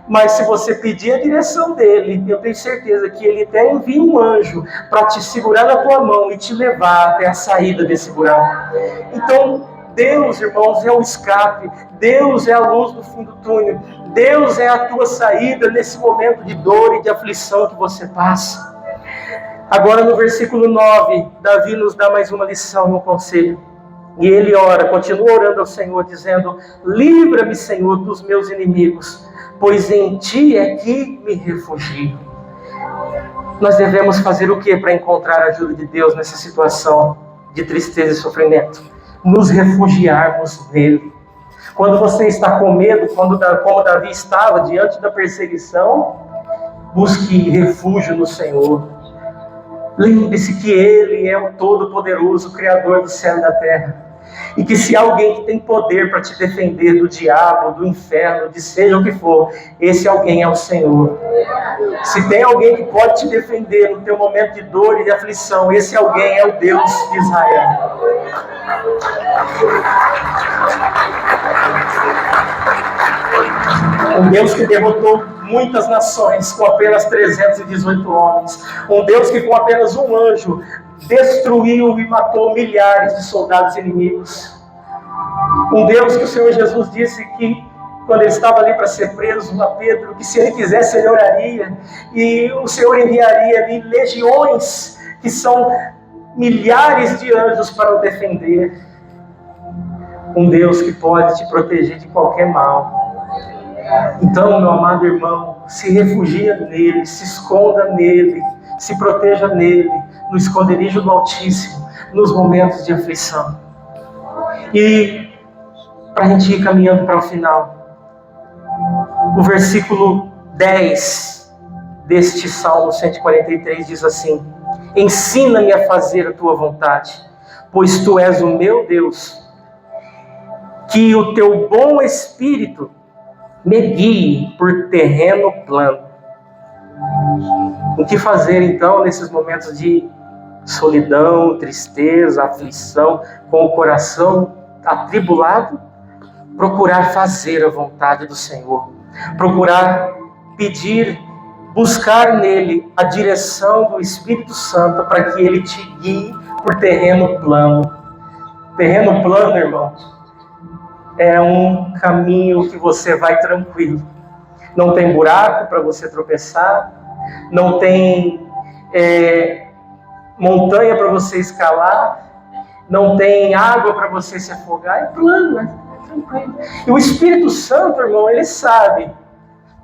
Speaker 1: Mas se você pedir a direção dele, eu tenho certeza que ele até envia um anjo para te segurar na tua mão e te levar até a saída desse buraco. Então, Deus, irmãos, é o escape. Deus é a luz do fim do túnel. Deus é a tua saída nesse momento de dor e de aflição que você passa. Agora no versículo 9, Davi nos dá mais uma lição e um conselho. E ele ora, continua orando ao Senhor, dizendo: livra-me, Senhor, dos meus inimigos, pois em ti é que me refugio. Nós devemos fazer o que para encontrar a ajuda de Deus nessa situação de tristeza e sofrimento? Nos refugiarmos nele. Quando você está com medo, como Davi estava diante da perseguição, busque refúgio no Senhor. Lembre-se que Ele é o Todo-Poderoso, o Criador do céu e da terra. E que se há alguém que tem poder para te defender do diabo, do inferno, de seja o que for, esse alguém é o Senhor. Se tem alguém que pode te defender no teu momento de dor e de aflição, esse alguém é o Deus de Israel. Um Deus que derrotou muitas nações com apenas 318 homens. Um Deus que com apenas um anjo destruiu e matou milhares de soldados inimigos. Um Deus que o Senhor Jesus disse que, quando ele estava ali para ser preso, a Pedro, que se ele quisesse ele oraria, e o Senhor enviaria ali legiões que são milhares de anjos para o defender. Um Deus que pode te proteger de qualquer mal. Então, meu amado irmão, se refugia nele, se esconda nele, se proteja nele, no esconderijo do Altíssimo, nos momentos de aflição. E, para a gente ir caminhando para o final, o versículo 10 deste Salmo 143 diz assim: ensina-me a fazer a tua vontade, pois tu és o meu Deus. Que o teu bom Espírito me guie por terreno plano. O que fazer então nesses momentos de solidão, tristeza, aflição, com o coração atribulado? Procurar fazer a vontade do Senhor. Procurar pedir, buscar nele a direção do Espírito Santo para que ele te guie por terreno plano. Terreno plano, irmãos, é um caminho que você vai tranquilo. Não tem buraco para você tropeçar, não tem montanha para você escalar, não tem água para você se afogar, é plano, é tranquilo. E o Espírito Santo, irmão, ele sabe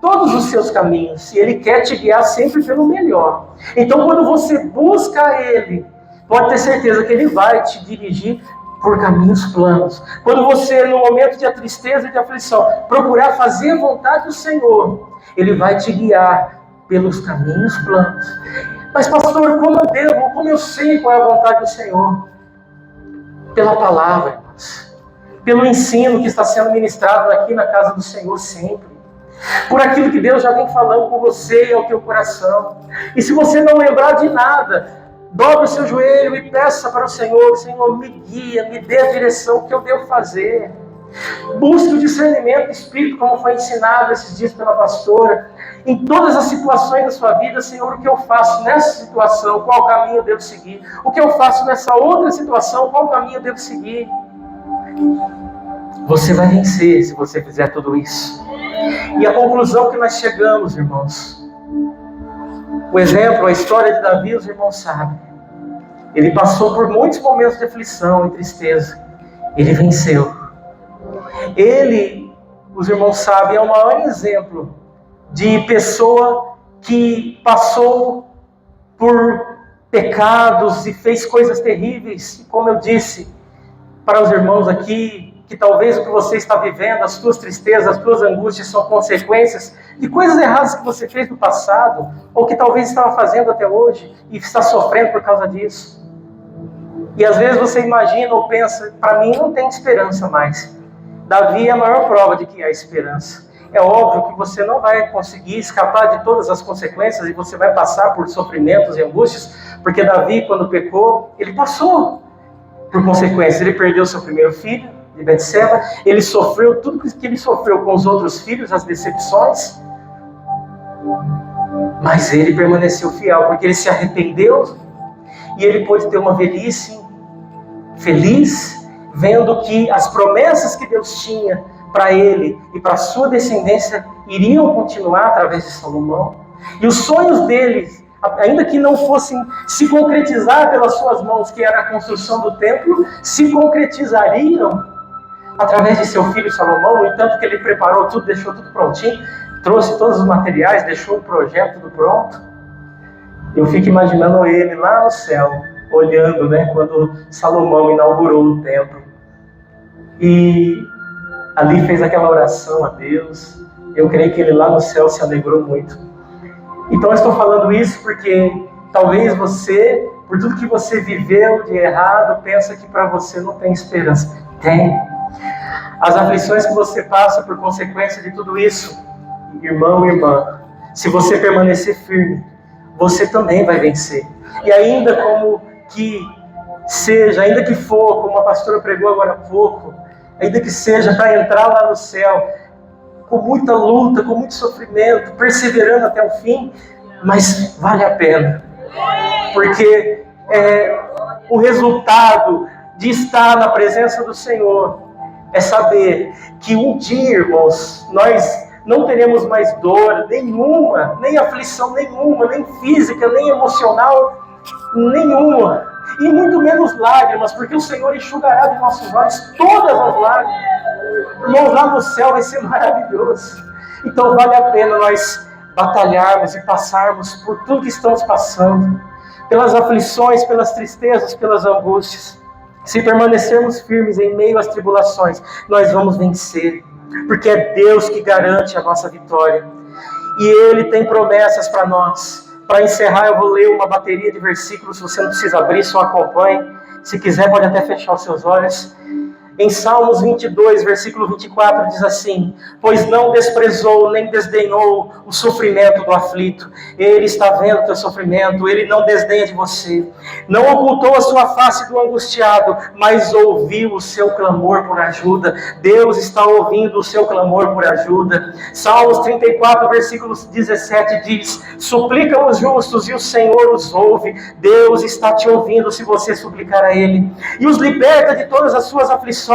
Speaker 1: todos os seus caminhos e ele quer te guiar sempre pelo melhor. Então, quando você busca ele, pode ter certeza que ele vai te dirigir por caminhos planos. Quando você, no momento de tristeza e de aflição, procurar fazer a vontade do Senhor, ele vai te guiar pelos caminhos planos. Mas, pastor, como eu sei qual é a vontade do Senhor? Pela palavra, irmãos. Pelo ensino que está sendo ministrado aqui na casa do Senhor sempre. Por aquilo que Deus já vem falando com você e ao teu coração. E se você não lembrar de nada, dobre o seu joelho e peça para o Senhor: Senhor, me guia, me dê a direção que eu devo fazer. Busque o discernimento do Espírito, como foi ensinado esses dias pela pastora. Em todas as situações da sua vida, Senhor, o que eu faço nessa situação, qual caminho eu devo seguir? O que eu faço nessa outra situação, qual caminho eu devo seguir? Você vai vencer se você fizer tudo isso. E a conclusão que nós chegamos, irmãos, o exemplo, a história de Davi, os irmãos sabem. Ele passou por muitos momentos de aflição e tristeza. Ele venceu. Ele, os irmãos sabem, é o maior exemplo de pessoa que passou por pecados e fez coisas terríveis. E como eu disse para os irmãos aqui, que talvez o que você está vivendo, as suas tristezas, as suas angústias são consequências de coisas erradas que você fez no passado, ou que talvez estava fazendo até hoje e está sofrendo por causa disso. E às vezes você imagina ou pensa: para mim não tem esperança mais. Davi é a maior prova de que há esperança. É óbvio que você não vai conseguir escapar de todas as consequências e você vai passar por sofrimentos e angústias, porque Davi, quando pecou, ele passou por consequências. Ele perdeu seu primeiro filho, de Betseba, ele sofreu tudo que ele sofreu com os outros filhos, as decepções, mas ele permaneceu fiel, porque ele se arrependeu e ele pôde ter uma velhice feliz, vendo que as promessas que Deus tinha para ele e para a sua descendência iriam continuar através de Salomão, e os sonhos dele, ainda que não fossem se concretizar pelas suas mãos, que era a construção do templo, se concretizariam através de seu filho Salomão. No entanto que ele preparou tudo, deixou tudo prontinho, trouxe todos os materiais, deixou o projeto tudo pronto. Eu fico imaginando ele lá no céu, olhando, quando Salomão inaugurou o templo. E ali fez aquela oração a Deus. Eu creio que ele lá no céu se alegrou muito. Então eu estou falando isso porque talvez você, por tudo que você viveu de errado, pensa que para você não tem esperança. Tem. As aflições que você passa por consequência de tudo isso, irmão e irmã, se você permanecer firme, você também vai vencer. E ainda como que seja, ainda que for, como a pastora pregou agora há pouco, ainda que seja para entrar lá no céu, com muita luta, com muito sofrimento, perseverando até o fim, mas vale a pena. Porque o resultado de estar na presença do Senhor é saber que um dia, irmãos, nós não teremos mais dor nenhuma, nem aflição nenhuma, nem física, nem emocional, nenhuma, e muito menos lágrimas, porque o Senhor enxugará de nossos olhos todas as lágrimas. Irmãos, lá no céu vai ser maravilhoso. Então vale a pena nós batalharmos e passarmos por tudo que estamos passando, pelas aflições, pelas tristezas, pelas angústias. Se permanecermos firmes em meio às tribulações, nós vamos vencer, porque é Deus que garante a nossa vitória. E Ele tem promessas para nós. Para encerrar, eu vou ler uma bateria de versículos, você não precisa abrir, só acompanhe. Se quiser, pode até fechar os seus olhos. Em Salmos 22, versículo 24, diz assim: pois não desprezou nem desdenhou o sofrimento do aflito. Ele está vendo o teu sofrimento, Ele não desdenha de você. Não ocultou a sua face do angustiado, mas ouviu o seu clamor por ajuda. Deus está ouvindo o seu clamor por ajuda. Salmos 34, versículo 17 diz: suplica os justos e o Senhor os ouve. Deus está te ouvindo se você suplicar a Ele. E os liberta de todas as suas aflições.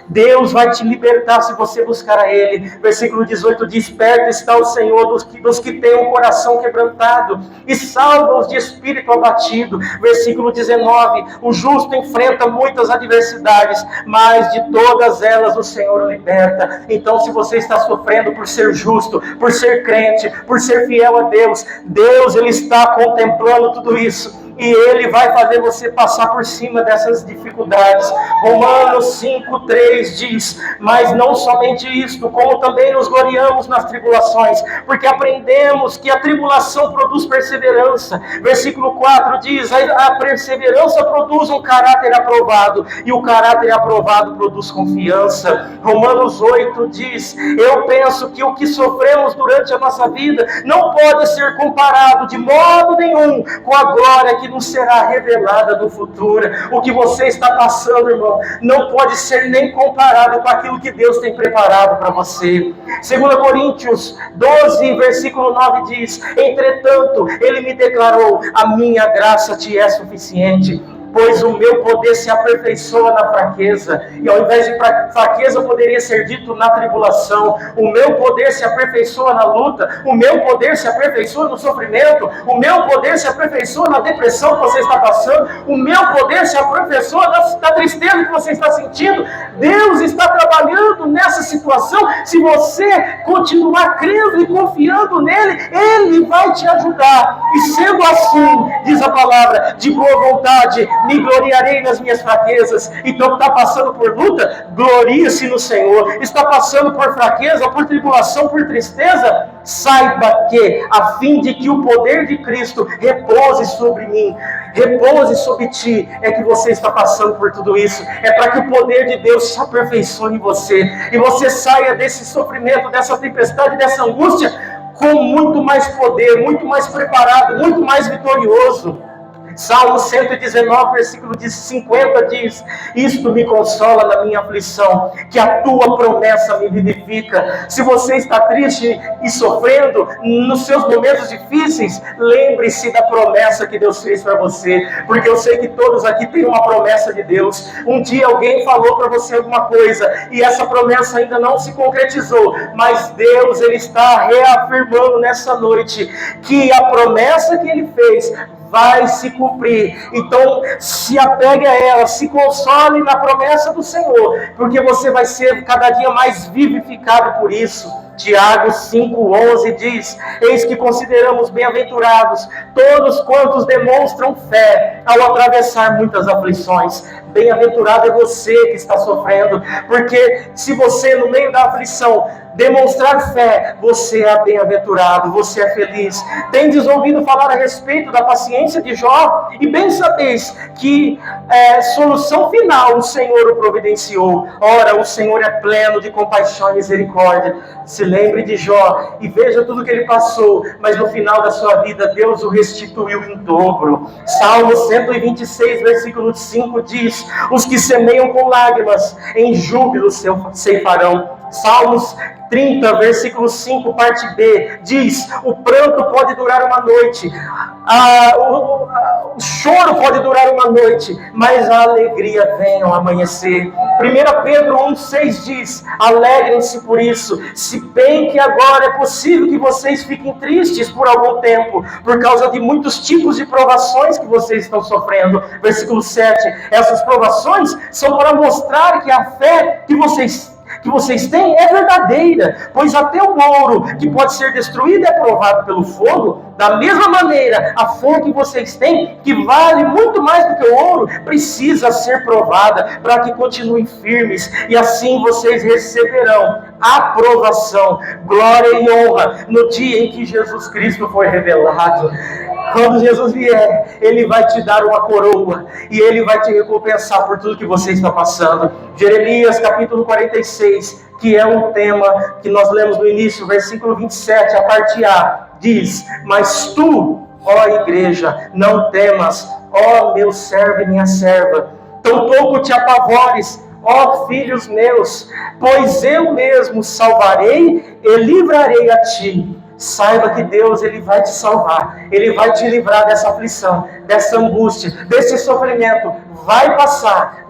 Speaker 1: Deus vai te libertar se você buscar a Ele. Versículo 18 diz: perto está o Senhor dos que têm um coração quebrantado e salva-os de espírito abatido. Versículo 19: o justo enfrenta muitas adversidades, mas de todas elas o Senhor o liberta. Então, se você está sofrendo por ser justo, por ser crente, por ser fiel a Deus, Deus Ele está contemplando tudo isso. E Ele vai fazer você passar por cima dessas dificuldades. Romanos 5,3 diz: mas não somente isto, como também nos gloriamos nas tribulações, porque aprendemos que a tribulação produz perseverança. Versículo 4 diz: a perseverança produz um caráter aprovado, e o caráter aprovado produz confiança. Romanos 8 diz: eu penso que o que sofremos durante a nossa vida não pode ser comparado de modo nenhum com a glória que nos será revelada no futuro. O que você está passando, irmão, não pode ser nem comparado com aquilo que Deus tem preparado para você. 2 Coríntios 12, versículo 9 diz: entretanto, Ele me declarou: a minha graça te é suficiente, pois o meu poder se aperfeiçoa na fraqueza. E ao invés de fraqueza, poderia ser dito na tribulação. O meu poder se aperfeiçoa na luta, o meu poder se aperfeiçoa no sofrimento, o meu poder se aperfeiçoa na depressão que você está passando, o meu poder se aperfeiçoa na tristeza que você está sentindo. Deus está trabalhando nessa situação. Se você continuar crendo e confiando nele, Ele vai te ajudar. E sendo assim, diz a palavra, de boa vontade me gloriarei nas minhas fraquezas. Então, está passando por luta? Glorie-se no Senhor. Está passando por fraqueza, por tribulação, por tristeza? Saiba que, a fim de que o poder de Cristo repouse sobre mim, repouse sobre ti, é que você está passando por tudo isso. É para que o poder de Deus se aperfeiçoe em você, e você saia desse sofrimento, dessa tempestade, dessa angústia, com muito mais poder, muito mais preparado, muito mais vitorioso. Salmo 119, versículo 50 diz: isto me consola na minha aflição, que a tua promessa me vivifica. Se você está triste e sofrendo nos seus momentos difíceis, lembre-se da promessa que Deus fez para você, porque eu sei que todos aqui têm uma promessa de Deus. Um dia alguém falou para você alguma coisa, e essa promessa ainda não se concretizou, mas Deus, Ele está reafirmando nessa noite, que a promessa que Ele fez vai se cumprir. Então, se apegue a ela, se console na promessa do Senhor, porque você vai ser cada dia mais vivificado por isso. Tiago 5,11 diz: eis que consideramos bem-aventurados todos quantos demonstram fé ao atravessar muitas aflições. Bem-aventurado é você que está sofrendo, porque se você, no meio da aflição, demonstrar fé, você é bem-aventurado, você é feliz. Tendes ouvido falar a respeito da paciência de Jó, e bem sabeis que solução final o Senhor o providenciou. Ora, o Senhor é pleno de compaixão e misericórdia. Se lembre de Jó e veja tudo que ele passou, mas no final da sua vida Deus o restituiu em dobro. Salmo 126, versículo 5 diz: os que semeiam com lágrimas, em júbilo ceifarão. Salmos 30, versículo 5, parte B, diz: o pranto pode durar uma noite, o choro pode durar uma noite, mas a alegria vem ao amanhecer. 1 Pedro 1,6 diz: alegrem-se por isso, se bem que agora é possível que vocês fiquem tristes por algum tempo, por causa de muitos tipos de provações que vocês estão sofrendo. Versículo 7, essas provações são para mostrar que a fé que vocês têm é verdadeira, pois até o ouro que pode ser destruído é provado pelo fogo. Da mesma maneira, a fé que vocês têm, que vale muito mais do que o ouro, precisa ser provada para que continuem firmes, e assim vocês receberão aprovação, glória e honra no dia em que Jesus Cristo for revelado. Quando Jesus vier, Ele vai te dar uma coroa, e Ele vai te recompensar por tudo que você está passando. Jeremias capítulo 46, que é um tema que nós lemos no início, versículo 27, a parte A, diz: mas tu, ó igreja, não temas, ó meu servo e minha serva, tampouco te apavores, ó filhos meus, pois eu mesmo salvarei e livrarei a ti. Saiba que Deus, Ele vai te salvar, Ele vai te livrar dessa aflição, dessa angústia, desse sofrimento. Vai passar,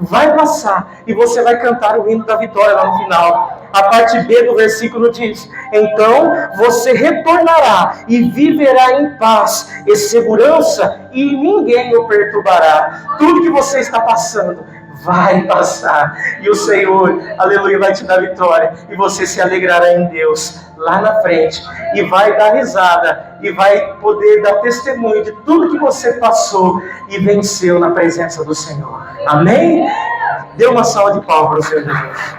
Speaker 1: e você vai cantar o hino da vitória lá no final. A parte B do versículo diz: então você retornará e viverá em paz e segurança, e ninguém o perturbará. Tudo que você está passando vai passar, e o Senhor, aleluia, vai te dar vitória, e você se alegrará em Deus lá na frente, e vai dar risada, e vai poder dar testemunho de tudo que você passou e venceu na presença do Senhor. Amém? Dê uma salva de palmas para o Senhor Jesus.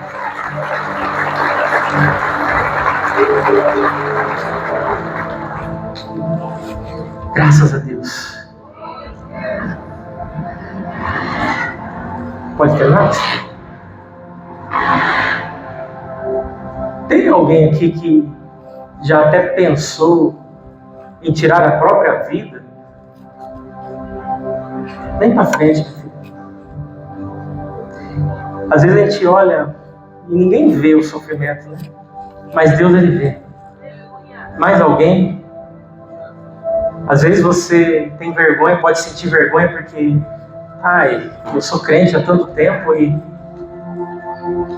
Speaker 1: Graças a Deus. Pode ter mais? Tem alguém aqui que já até pensou em tirar a própria vida? Vem para frente, filho. Às vezes a gente olha e ninguém vê o sofrimento, né? Mas Deus, Ele vê. Mais alguém? Às vezes você tem vergonha, pode sentir vergonha porque eu sou crente há tanto tempo e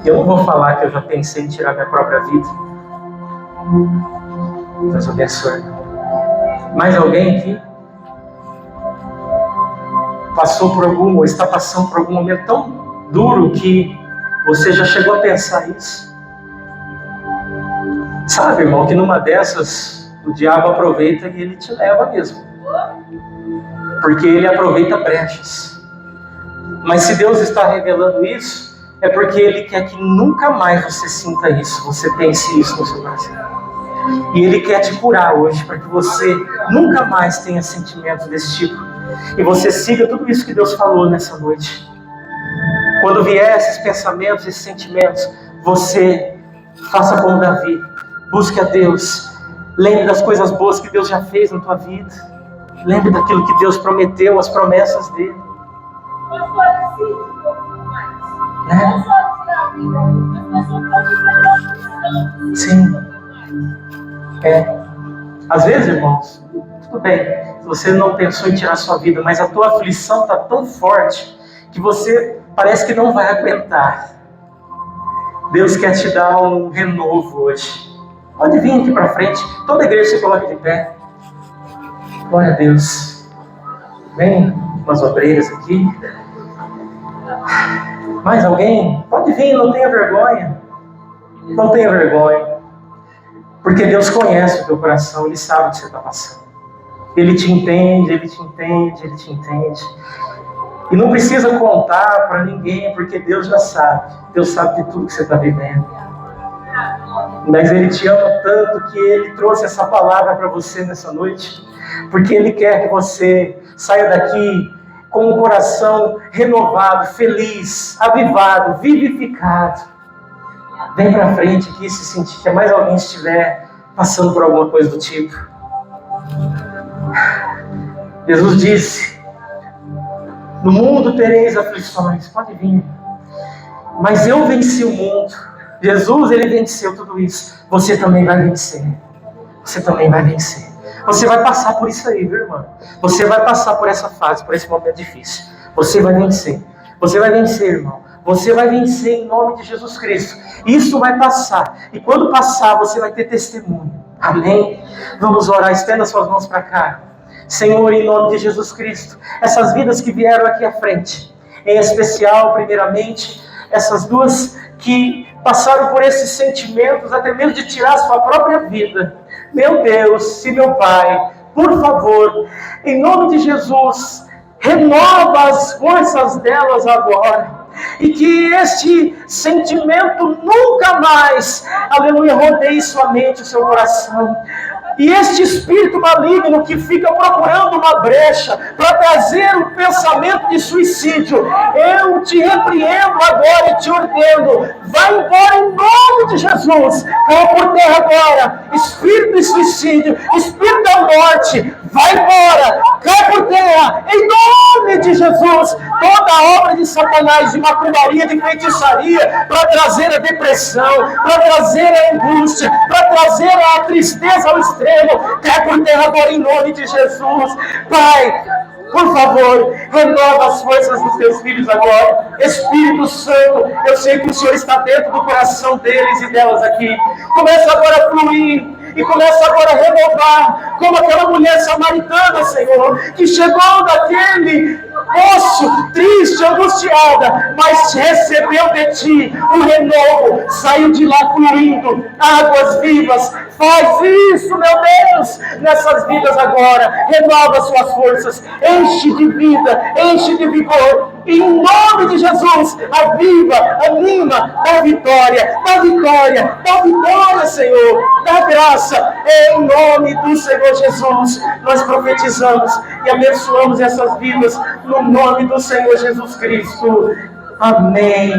Speaker 1: eu não vou falar que eu já pensei em tirar minha própria vida. Deus abençoe. Mais alguém aqui passou por ou está passando por algum momento tão duro que você já chegou a pensar isso? Sabe, irmão, que numa dessas o diabo aproveita e ele te leva mesmo, porque ele aproveita brechas. Mas se Deus está revelando isso, é porque Ele quer que nunca mais você sinta isso, você pense isso no seu coração. E Ele quer te curar hoje, para que você nunca mais tenha sentimentos desse tipo. E você siga tudo isso que Deus falou nessa noite. Quando vier esses pensamentos, esses sentimentos, você faça como Davi. Busque a Deus. Lembre das coisas boas que Deus já fez na tua vida. Lembre daquilo que Deus prometeu, as promessas dEle. Sim. Às vezes, irmãos, tudo bem, se você não pensou em tirar sua vida, mas a tua aflição está tão forte que você parece que não vai aguentar. Deus quer te dar um renovo hoje. Pode vir aqui para frente, toda a igreja se coloca de pé. Glória a Deus. Vem umas obreiras aqui. Mais alguém? Pode vir, não tenha vergonha. Não tenha vergonha. Porque Deus conhece o teu coração, Ele sabe o que você está passando. Ele te entende, Ele te entende, Ele te entende. E não precisa contar para ninguém, porque Deus já sabe. Deus sabe de tudo que você está vivendo. Mas Ele te ama tanto que Ele trouxe essa palavra para você nessa noite. Porque Ele quer que você saia daqui com o coração renovado, feliz, avivado, vivificado. Vem para frente aqui se sentir que mais alguém estiver passando por alguma coisa do tipo. Jesus disse: no mundo tereis aflições. Pode vir. Mas eu venci o mundo. Jesus, ele venceu tudo isso. Você também vai vencer. Você também vai vencer. Você vai passar por isso aí, viu, irmão? Você vai passar por essa fase, por esse momento difícil. Você vai vencer. Você vai vencer, irmão. Você vai vencer em nome de Jesus Cristo. Isso vai passar. E quando passar, você vai ter testemunho. Amém? Vamos orar. Estenda suas mãos para cá. Senhor, em nome de Jesus Cristo, essas vidas que vieram aqui à frente, em especial, primeiramente, essas duas que passaram por esses sentimentos, até mesmo de tirar a sua própria vida. Meu Deus, se meu Pai, por favor, em nome de Jesus, renova as forças delas agora. E que este sentimento nunca mais, aleluia, rodeie sua mente, o seu coração. E este espírito maligno que fica procurando uma brecha para trazer o pensamento de suicídio, eu te repreendo agora e te ordeno, vai embora em nome de Jesus. Cai por terra agora, espírito de suicídio, espírito da morte, vai embora, cai por terra, em nome de Jesus. Toda a obra de Satanás, de macumbaria, de feitiçaria, para trazer a depressão, para trazer a angústia, para trazer a tristeza ao extremo, cai por terra agora em nome de Jesus. Pai, por favor, renova as forças dos teus filhos agora. Espírito Santo, eu sei que o Senhor está dentro do coração deles e delas aqui. Começa agora a fluir. E começa agora a renovar, como aquela mulher samaritana, Senhor, que chegou daquele poço, triste, angustiada, mas recebeu de Ti um renovo, saiu de lá fluindo águas vivas. Faz isso, meu Deus, nessas vidas agora. Renova suas forças, enche de vida, enche de vigor. Em nome de Jesus, aviva, anima, dá vitória, dá vitória, dá vitória, Senhor, dá graça, em nome do Senhor Jesus. Nós profetizamos e abençoamos essas vidas, no nome do Senhor Jesus Cristo. Amém.